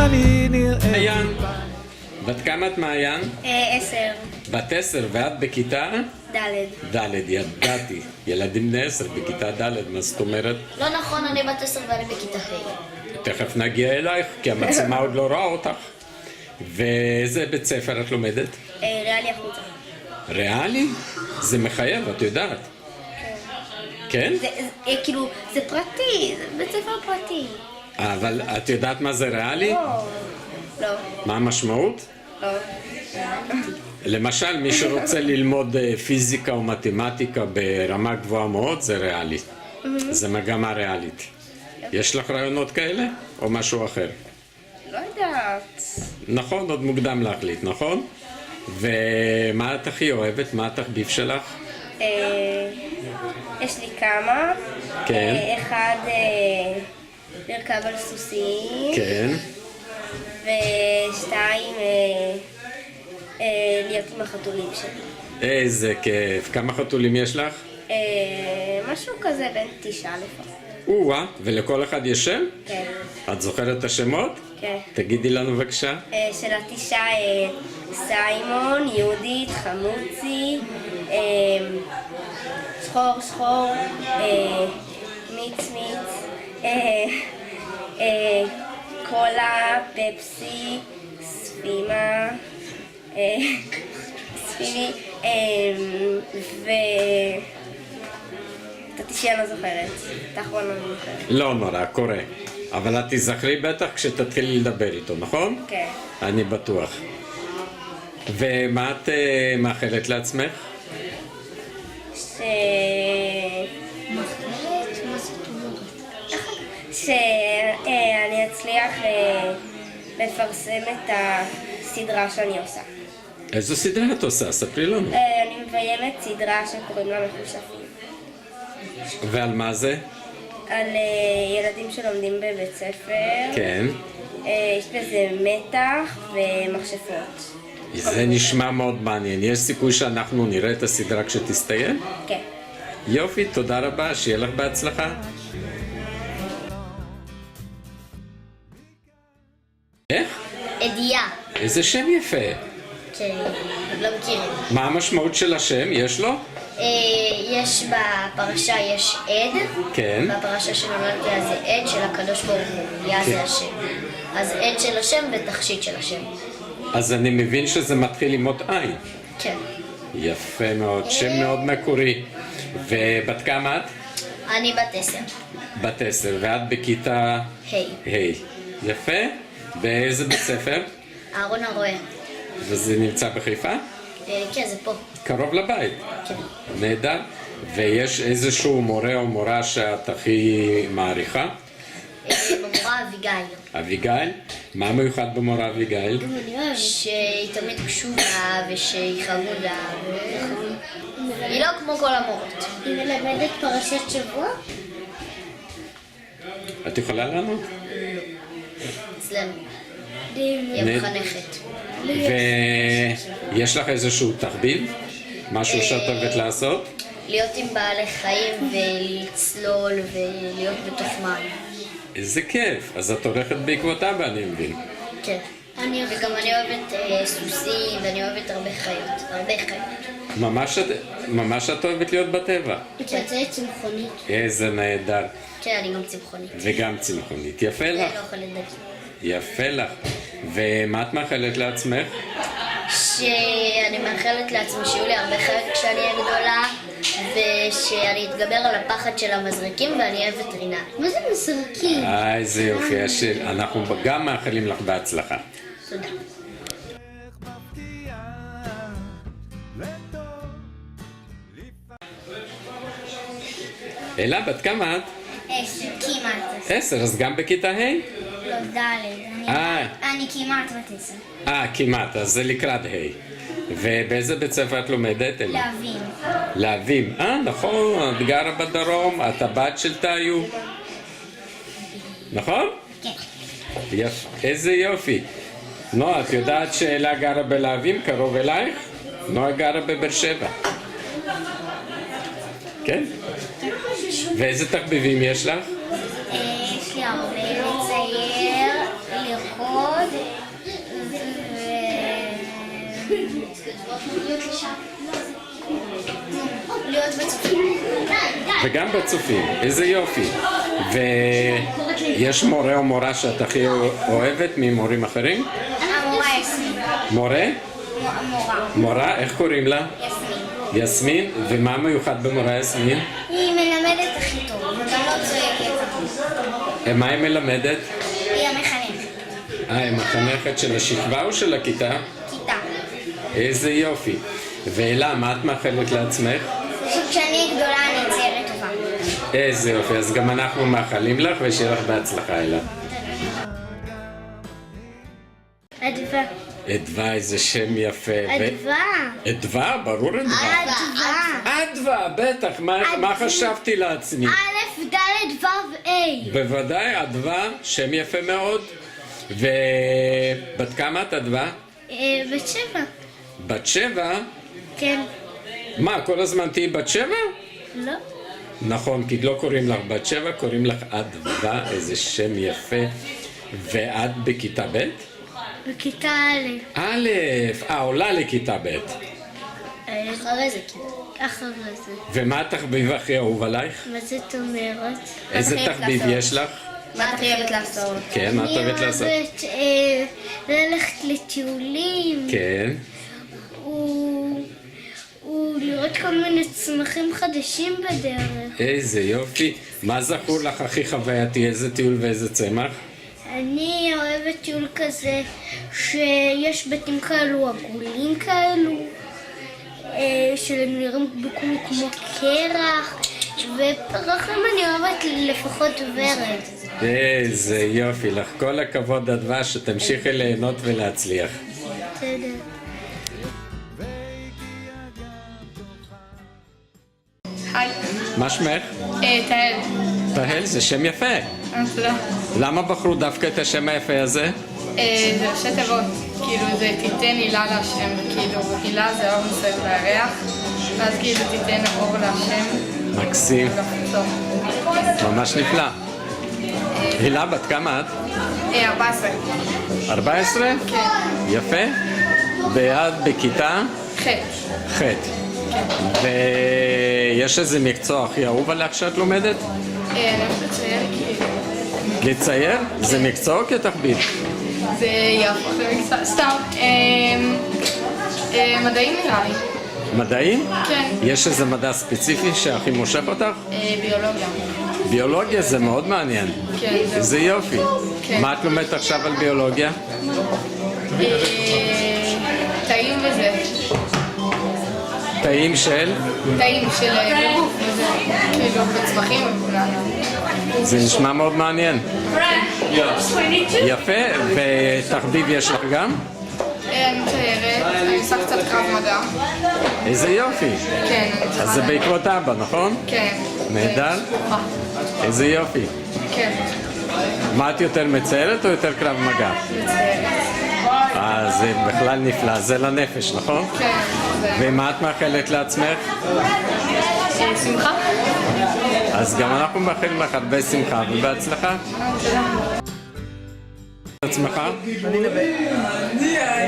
אני נראה... מעיין, בת כמה את מעיין? 10. בת 10 ואת בכיתה? ד'. ידעתי. ילדים בני 10 בכיתה ד', מה זאת אומרת? לא נכון, אני בת 10 ואני בכיתה ה'. תכף נגיע אלייך, כי המצלמה עוד לא רואה אותך. ואיזה בית ספר את לומדת? ריאלי החוצה. ריאלי? זה מחייב, את יודעת. כן? כאילו, זה פרטי, זה בית ספר פרטי. אבל את יודעת מה זה ריאלי? לא. מה המשמעות? לא. למשל, מי שרוצה ללמוד פיזיקה או מתמטיקה ברמה גבוהה מאוד, זה ריאלי. זה מגמה ריאלית. יש לך רעיונות כאלה? או משהו אחר? לא יודעת. נכון, עוד מוקדם להחליט, נכון? ומה את הכי אוהבת? מה התחביב שלך? יש לי כמה. כן. אחד, לרכב על סוסים. כן. ושתיים, להיות עם החתולים שלי. איזה כיף. כמה חתולים יש לך? משהו כזה בין 9 לפחות. ולכל אחד יש שם? כן. את זוכרת את השמות? כן. תגידי לנו בבקשה. של התשעה, סיימון, יהודית, חמוצי, שחור, מיץ, קולה, פפסי, ספימה, ספיני, את התשעה אני לא זוכרת, את האחרונה אני זוכרת. לא נורא, קורה. אבל את תזכרי בטח כשתתחילי לדבר איתו, נכון? כן. אני בטוח. ומה את מאחלת לעצמך? שאני אצליח לפרסם את הסדרה שאני עושה. איזו סדרה את עושה? ספרי לנו. אני מביימת סדרה שקוראים לה מחושפים. ועל מה זה? על ילדים שלומדים בבית ספר. כן. יש בזה מתח ומכשפות. זה נשמע מאוד מעניין. יש סיכוי שאנחנו נראה את הסדרה כשתסתיים? כן. יופי, תודה רבה, שיהיה לך בהצלחה. איך? עדיה. איזה שם יפה. לא מכירים. מה המשמעות של השם? יש לו? יש בפרשה יש עד. כן. בפרשה שנולדתי אז זה עד של הקדוש ברוך הוא. היה זה השם. אז עד של השם ותכשיט של השם. אז אני מבין שזה מתחיל עם אות עין. כן. יפה מאוד, שם מאוד מקורי. ובת כמה את? אני בת 10. בת 10, ואת בכיתה ה'. יפה. באיזה בית ספר? אהרון הרועה. וזה נמצא בחיפה? כן, זה פה. קרוב לבית. כן. נהדר. ויש איזשהו מורה או מורה שאת הכי מעריכה? במורה אביגיל. אביגיל? מה מיוחד במורה אביגיל? שהיא תמיד קשובה ושהיא חמודה. היא לא כמו כל המורות. היא מלמדת פרשת שבוע? את יכולה לענות? אצלנו. היא המחנכת. ויש לך איזשהו תחביב? משהו שאת אוהבת לעשות? להיות עם בעלי חיים ולצלול ולהיות בתוך מים. איזה כיף. אז את הולכת בעקבות אבא, אני מבין. כן. וגם אני אוהבת סוסים ואני אוהבת הרבה חיות. ממש את אוהבת להיות בטבע. כן. צמחונית. איזה נהדר. כן, אני גם צמחונית. וגם צמחונית. יפה אני לך. לא אוכלת דגים. יפה לך. ומה את מאחלת לעצמך? שאני מאחלת לעצמי שיהיו לי הרבה חיות כשאני אהיה גדולה ושאני אתגבר על הפחד של המזריקים ואני אהיה וטרינר. מה זה מזריקים? איזה יופי. אנחנו גם מאחלים לך בהצלחה. תודה. אלה, בת כמה את? 10, כמעט. 10, אז גם בכיתה ה'? לא, ד'. אני כמעט בת 10. כמעט, אז זה לקראת ה'. ובאיזה בית ספר את לומדת? להבים. להבים. נכון, את גרה בדרום, את הבת של תאיו. נכון? כן. איזה יופי. נועה, את יודעת שאלה גרה בלהבים, קרוב אלייך? נועה גרה בבאר שבע. כן? ואיזה תחביבים יש לך? יש לי הרבה לצייר, לרקוד להיות בצופים. וגם בצופים, איזה יופי. ויש מורה או מורה שאת הכי אוהבת ממורים אחרים? המורה יסמין. מורה? מורה. מורה, איך קוראים לה? יסמין. יסמין, ומה מיוחד במורה יסמין? היא מלמדת הכי טוב, וגם לא צועקת. מה היא מלמדת? היא המחנכת. היא מחנכת של השכבה או של הכיתה? כיתה. איזה יופי. ואלה, מה את מאחלת לעצמך? כשאני גדולה אני צעירת טובה. איזה יופי, אז גם אנחנו מאחלים לך ושיהיה לך בהצלחה אלה. אדווה. אדווה, איזה שם יפה. אדווה. אדווה, ברור אדווה. אדווה. אדווה, בטח, מה חשבתי לעצמי? א', ד', ו', ה'. בוודאי, אדווה, שם יפה מאוד. ובת כמה את אדווה? בת 7. בת 7? כן. מה, כל הזמן תהיי בת 7? לא. נכון, כי לא קוראים לך בת 7, קוראים לך אדווה, איזה שם יפה. ואת בכיתה ב'? בכיתה א'. א', עולה לכיתה ב'. אחרי זה כיתה. אחרי זה. ומה התחביב הכי אהוב עלייך? מה זאת אומרת? איזה תחביב יש לך? מה את אוהבת לעשות? כן, מה את אוהבת לעשות? אני אוהבת ללכת לטיולים. כן. הוא לראות כל מיני צמחים חדשים בדרך. איזה יופי. מה זכור לך הכי חווייתי? איזה טיול ואיזה צמח? אני אוהבת טיול כזה שיש בתים כאלו עגולים כאלו שנראים כמו קרח, ופרחים אני אוהבת לפחות ורד. איזה יופי לך. כל הכבוד אדווה, שתמשיכי ליהנות ולהצליח. תודה. היי, מה שמך? תהל. תהל, זה שם יפה. תודה. למה בחרו דווקא את השם היפה הזה? זה ראשי תיבות, כאילו זה תיתן הילה להשם, כאילו הילה זה אור מסביב לירח, ואז כאילו תיתן אור להשם. מקסים. ממש נפלא. הילה, בת כמה את? 14. 14? כן. יפה. ואת בכיתה? ח'. ח'. ויש איזה מקצוע הכי אהוב עליך שאת לומדת? אני הולכת לצייר כאילו. לצייר? זה מקצוע או כתחביב? זה יהפוך למקצוע, סתם. מדעים נראה לי. מדעים? כן. יש איזה מדע ספציפי שהכי מושך אותך? ביולוגיה. ביולוגיה זה מאוד מעניין. כן. איזה יופי. כן. מה את לומדת עכשיו על ביולוגיה? תאים וזה. תאים של? תאים של גוף וזה. כאילו בצמחים וכולנו. זה נשמע מאוד מעניין. יפה, ותחביב יש לך גם? אני מציירת, אני עושה קצת קרב מדע. איזה יופי. כן, אני אז זה בעקבות אבא, נכון? כן. נהדר? איזה יופי. כן. מה את יותר מציירת או יותר קרב מגע? זה בכלל נפלא, זה לנפש, נכון? כן. ומה את מאחלת לעצמך? שמחה? אז גם אנחנו מאחלים לך הרבה שמחה ובהצלחה. תודה. עצמך? אני נווה.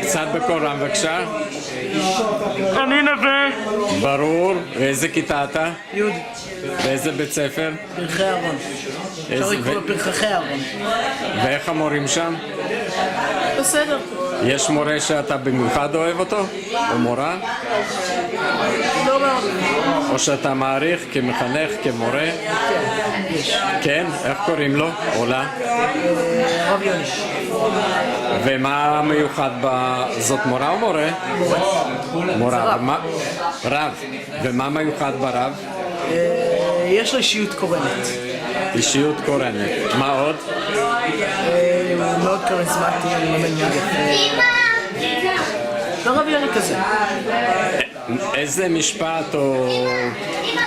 קצת בקול רם בבקשה. אני נווה. ברור. ואיזה כיתה אתה? י'. באיזה בית ספר? פרחי אהרון. אפשר לקרוא לו פרחי אהרון. ואיך המורים שם? בסדר. יש מורה שאתה במיוחד אוהב אותו? או מורה? לא מאוד. או שאתה מעריך כמחנך, כמורה? יש. כן? איך קוראים לו? עולה? רב יוני. ומה מיוחד זאת מורה או מורה? מורה. רב. ומה מיוחד ברב? יש לו אישיות קורנת. אישיות קורנת. מה עוד? הוא מאוד כריזמטי, אני מאמין מאוד יפה. לא רב יוני כזה. איזה משפט או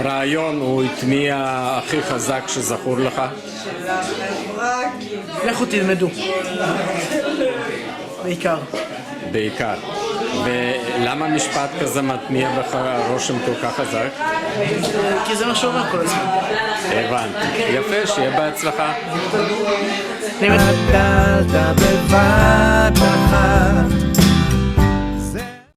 רעיון הוא הטמיע הכי חזק שזכור לך? לכו תלמדו. בעיקר. ולמה משפט כזה מטמיע בך רושם כל כך חזק? כי זה מה שאומר כל הזמן. הבנתי. יפה, שיהיה בהצלחה. גדלת בבית